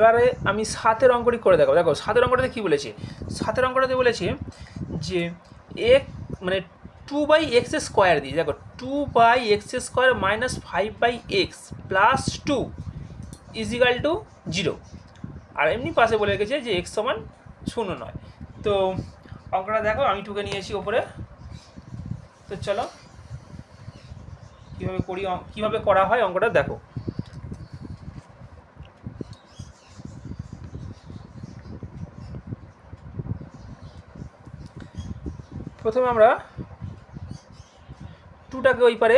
এবারে আমি 7-এর অঙ্কটি করে দেখাবো। দেখো 7-এর অঙ্কটাতে কী বলেছে, 7-এর অঙ্কটাতে বলেছে যে মানে 2/x² দিয়ে, দেখো 2/x² minus 5/x plus 2 equal to 0। আর এমনি পাশে বলে রেখেছে যে x সমান 0 নয়। তো অঙ্কটা দেখো, আমি টুকে নিয়েছি ওপরে। তো চলো কীভাবে করা হয় অঙ্কটা দেখো। প্রথমে আমরা 2টাকে ওই পারে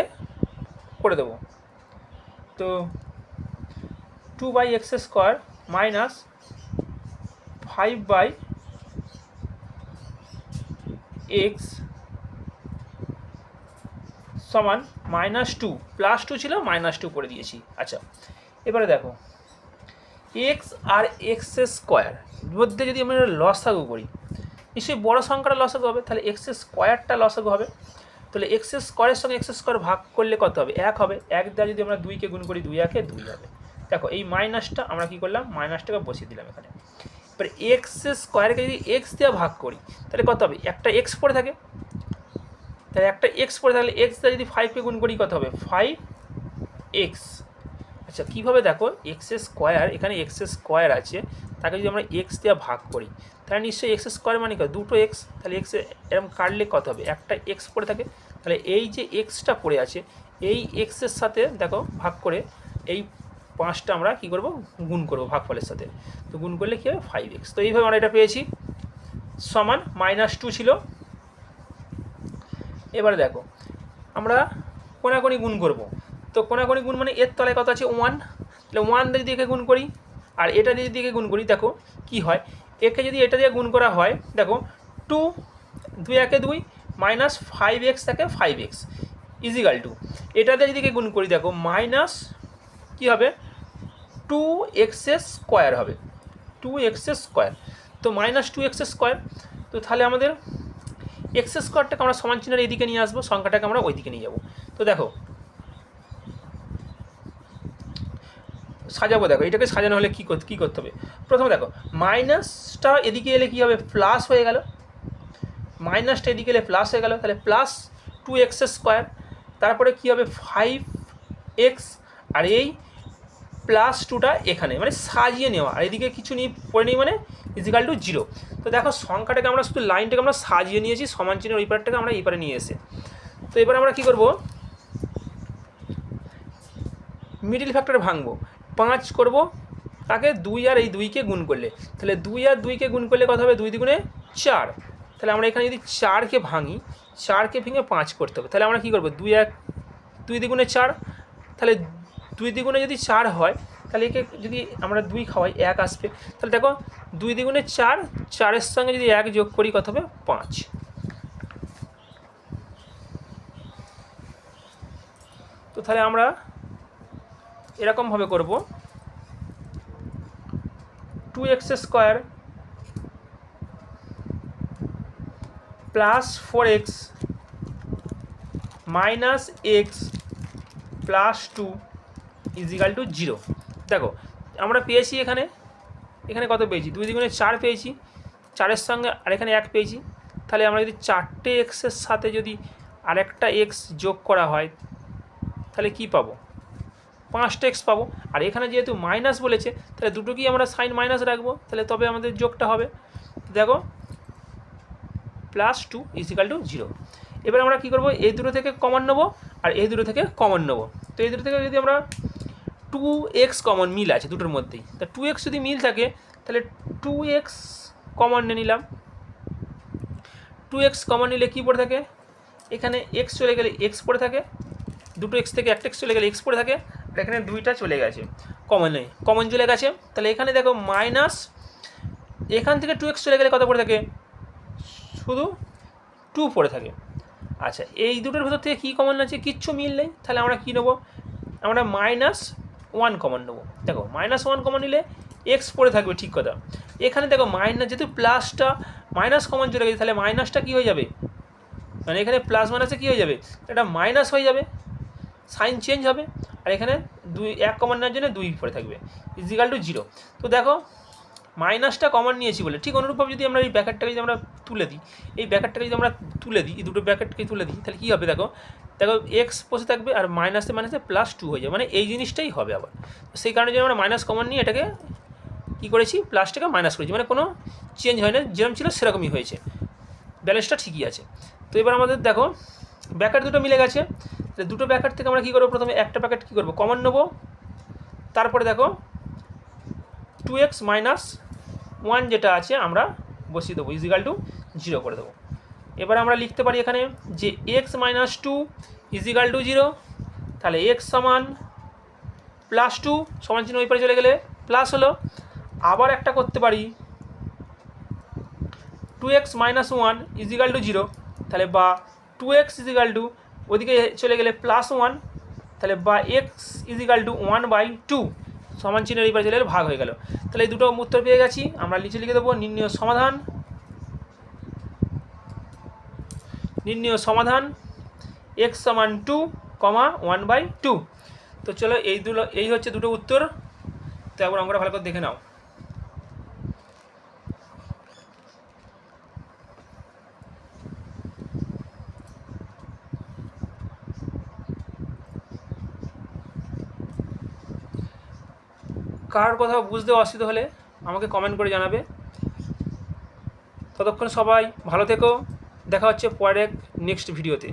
করে দেবো। তো 2/x² মাইনাস 5/x সমান -2 প্লাস 2 ছিল -2 করে দিয়েছি। আচ্ছা, এবারে দেখো x আর x² মধ্যে যদি আমরা লসাগু করি, নিশ্চয়ই বড় সংখ্যাটা লসাগু হবে, তাহলে x² লসাগু হবে। তাহলে x² সঙ্গে x² ভাগ করলে কত হবে? 1 হবে। 1 দ্বারা যদি আমরা 2কে গুণ করি, 2 1 2 হবে। দেখো এই মাইনাসটা আমরা কী করলাম, মাইনাসটাকে বসিয়ে দিলাম এখানে। এবার x² যদি x দিয়ে ভাগ করি তাহলে কত হবে? একটা x পড়ে থাকে, তাহলে একটা x পড়ে থাকলে x দ্বারা যদি 5কে গুণ করি কত হবে? 5x। আচ্ছা, কীভাবে দেখো, x² এখানে x² আছে, তাকে যদি আমরা x দিয়ে ভাগ করি তাহলে নিশ্চয়ই x² মানে কত? দুটো x। তাহলে x এরকম কাটলে কত হবে? একটা x পড়ে থাকে, তাহলে এই যে xটা পড়ে আছে এই x-এর সাথে দেখো ভাগ করে এই 5টা আমরা কী করব? গুণ করব ভাগফলের সাথে। তো গুণ করলে কী হবে? 5x। তো এইভাবে আমরা এটা পেয়েছি, সমান -2 ছিল। এবারে দেখো আমরা কোনাকুনি গুণ করব। তো কোনাকুনি গুণ মানে এর তলায় কত আছে? 1। তাহলে 1 দিয়ে একে গুণ করি, আর এটা দিয়ে দিকে গুণ করি। দেখো কি হয়, একে যদি এটা দিয়ে গুণ করা হয়, দেখো 2 2 1 2 মাইনাস 5x থাকে 5x ইজিক্যাল টু এটা দিয়ে যদি গুণ করি, দেখো মাইনাস কী হবে? 2x² হবে, 2x²। তো -2x²। তো তাহলে আমাদের x²টাকে আমরা সমান চিহ্নের এইদিকে নিয়ে আসবো, সংখ্যাটাকে আমরা ওইদিকে নিয়ে যাব। তো দেখো সাজাবো, দেখো এটাকে সাজানো হলে কী করতে হবে? প্রথমে দেখো মাইনাসটা এদিকে এলে কী হবে? প্লাস হয়ে গেল। মাইনাসটা এদিকে এলে প্লাস হয়ে গেল, তাহলে প্লাস 2x²। তারপরে কী হবে? 5x, আর এই প্লাস 2টা এখানে, মানে সাজিয়ে নেওয়া, আর এদিকে কিছু নিয়ে পড়ে নিই মানে ইজিক্যাল টু 0। তো দেখো সংখ্যাটাকে আমরা শুধু লাইনটাকে আমরা সাজিয়ে নিয়েছি, সমান চিহ্নের ওই পারটাকে আমরা এই পারে নিয়ে এসে। তো এবার আমরা কী করব? মিডিল ফ্যাক্টরে ভাঙবো, 5 করব তাকে 2 আর এই 2কে গুণ করলে, তাহলে 2 আর 2কে গুণ করলে কত হবে? 2 দ্বিগুণে 4। তাহলে আমরা এখানে যদি 4কে ভাঙি, 4কে ভেঙে 5 করতে হবে। তাহলে আমরা কী করবো? 2 দ্বিগুণে 4, তাহলে 2 দ্বিগুণে যদি 4 হয় তাহলে একে যদি আমরা 2 খাওয়াই 1 আসবে। তাহলে দেখো 2 দ্বিগুণে 4, 4-এর সঙ্গে যদি 1 যোগ করি কত হবে? 5। তো তাহলে আমরা এরকমভাবে করব, 2x² plus 4x minus x plus 2 equal to 0। দেখো আমরা পেয়েছি এখানে কত পেয়েছি? 2 দ্বিগুণে 4 পেয়েছি, 4-এর সঙ্গে আর এখানে 1 পেয়েছি। তাহলে আমরা যদি 4টে এক্সের সাথে যদি আরেকটা x যোগ করা হয় তাহলে কি পাবো? 5টা x পাবো। আর এখানে যেহেতু মাইনাস বলেছে তাহলে দুটোকেই আমরা সাইন মাইনাস রাখবো, তাহলে তবে আমাদের যোগটা হবে। দেখো +2 ইজিক্যাল টু 0। এবার আমরা কী করবো? এই দুটো থেকে কমন নেবো আর এই দুটো থেকে কমন নেবো। তো এই দুটো থেকে যদি আমরা 2x কমন মিল আছে দুটোর মধ্যেই, তা 2x যদি মিল থাকে তাহলে 2x কমন নিয়ে নিলাম। 2x কমন নিলে কী পড়ে থাকে? এখানে x চলে গেলে x পড়ে থাকে, দুটো x থেকে একটা x চলে গেলে x পড়ে থাকে, আর এখানে 2টা চলে গেছে কমন নেই, কমন চলে গেছে। তাহলে এখানে দেখো মাইনাস, এখান থেকে 2x চলে গেলে কত পড়ে থাকে? শুধু 2 পড়ে থাকে। আচ্ছা, এই দুটোর ভেতর থেকে কী কমন আছে? কিচ্ছু মিল নেই, তাহলে আমরা কী নেবো? আমরা -1 কমন নেবো। দেখো -1 কমন নিলে x পড়ে থাকবে, ঠিক কথা। এখানে দেখো মাইনাস, যেহেতু প্লাসটা মাইনাস কমন চলে গেছে, তাহলে মাইনাসটা কী হয়ে যাবে? মানে এখানে প্লাস মাইনাসে কী হয়ে যাবে? এটা মাইনাস হয়ে যাবে, সাইন চেঞ্জ হবে। আর এখানে 1 কমন নেওয়ার জন্য 2 পরে থাকবে ইজিক্যাল টু 0। তো দেখো মাইনাসটা কমন নিয়েছি বলে ঠিক অনুরূপভাবে যদি আমরা এই ব্র্যাকেটটাকে যদি আমরা তুলে দিই, এই ব্র্যাকেটটাকে যদি আমরা তুলে দিই, এই দুটো ব্র্যাকেটকে তুলে দিই, তাহলে কী হবে দেখো এক্স বসে থাকবে আর মাইনাসে মাইনাসে +2 হয়ে যাবে, মানে এই জিনিসটাই হবে আবার। সেই কারণে যদি আমরা মাইনাস কমন নিয়ে এটাকে কী করেছি, প্লাসটাকে মাইনাস করেছি, মানে কোনো চেঞ্জ হয় না, যেরকম ছিল সেরকমই হয়েছে, ব্যালেন্সটা ঠিকই আছে। তো এবার আমাদের দেখো ব্র্যাকেট দুটো মিলে গেছে, তাহলে দুটো ব্র্যাকেট থেকে আমরা কী করবো, প্রথমে একটা ব্র্যাকেট কী করবো, কমন নেবো, তারপরে দেখো 2x - 1 যেটা আছে আমরা বসিয়ে দেবো ইজিক্যাল টু 0 করে দেবো। এবার আমরা লিখতে পারি এখানে যে x - 2 ইজিক্যাল টু 0, তাহলে x সমান +2 সমান চিহ্ন ওই পারে চলে গেলে প্লাস হলো। আবার একটা করতে পারি 2x - 1 ইজিক্যাল টু 0, তাহলে বা 2x ইজিক্যাল টু ওদিকে চলে গেলে +1, তাহলে বা x ইজিক্যাল টু 1/2 সমান চিহ্নের এই পারে চলে গেলে ভাগ হয়ে গেল। তাহলে এই দুটো উত্তর পেয়ে গেছি। আমরা নিচে লিখে দেবো নির্ণয় সমাধান x সমান 2, 1/2। তো চলো এই হচ্ছে দুটো উত্তর। তো একবার অঙ্কটা ভালো করে দেখে নাও। কার কোথাও বুঝতে অসুবিধা হলে আমাকে কমেন্ট করে জানাবে। ততক্ষণ সবাই ভালো থেকো, দেখা হচ্ছে পরের নেক্সট ভিডিওতে।